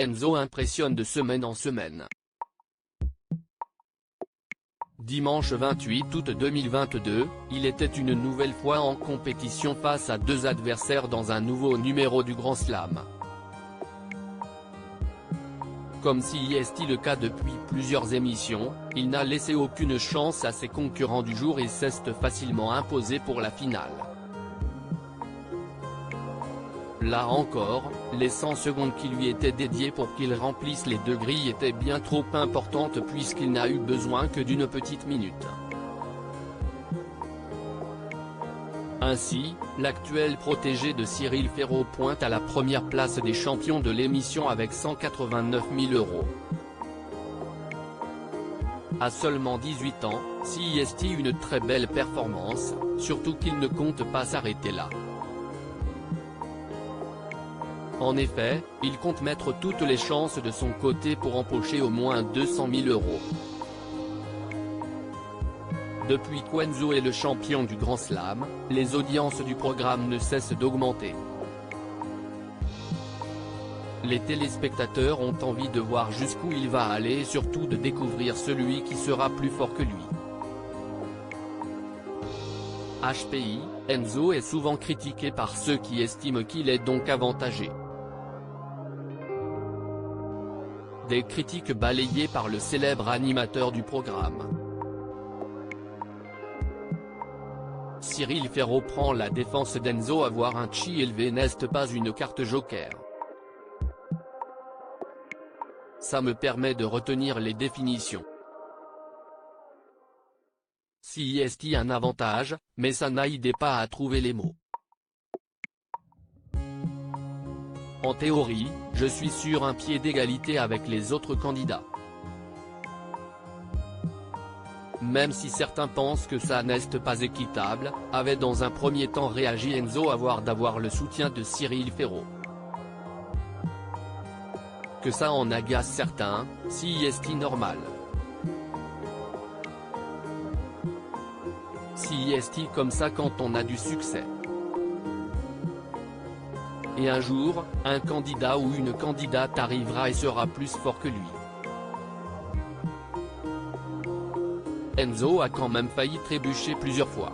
Enzo impressionne de semaine en semaine. Dimanche 28 août 2022, il était une nouvelle fois en compétition face à deux adversaires dans un nouveau numéro du Grand Slam. Comme s'il est le cas depuis plusieurs émissions, il n'a laissé aucune chance à ses concurrents du jour et s'est facilement imposé pour la finale. Là encore, les 100 secondes qui lui étaient dédiées pour qu'il remplisse les deux grilles étaient bien trop importantes puisqu'il n'a eu besoin que d'une petite minute. Ainsi, l'actuel protégé de Cyril Ferraud pointe à la première place des champions de l'émission avec 189 000 €. À seulement 18 ans, CIST une très belle performance, surtout qu'il ne compte pas s'arrêter là. En effet, il compte mettre toutes les chances de son côté pour empocher au moins 200 000 €. Depuis qu'Enzo est le champion du Grand Slam, les audiences du programme ne cessent d'augmenter. Les téléspectateurs ont envie de voir jusqu'où il va aller et surtout de découvrir celui qui sera plus fort que lui. HPI, Enzo est souvent critiqué par ceux qui estiment qu'il est donc avantagé. Des critiques balayées par le célèbre animateur du programme. Cyril Ferraud prend la défense d'Enzo. Avoir un chi élevé n'est pas une carte joker. Ça me permet de retenir les définitions. CIST un avantage, mais ça n'aide pas à trouver les mots. En théorie, je suis sur un pied d'égalité avec les autres candidats. Même si certains pensent que ça n'est pas équitable, avait dans un premier temps réagi Enzo d'avoir le soutien de Cyril Ferraud. Que ça en agace certains, CIST normal. CIST comme ça quand on a du succès. Et un jour, un candidat ou une candidate arrivera et sera plus fort que lui. Enzo a quand même failli trébucher plusieurs fois.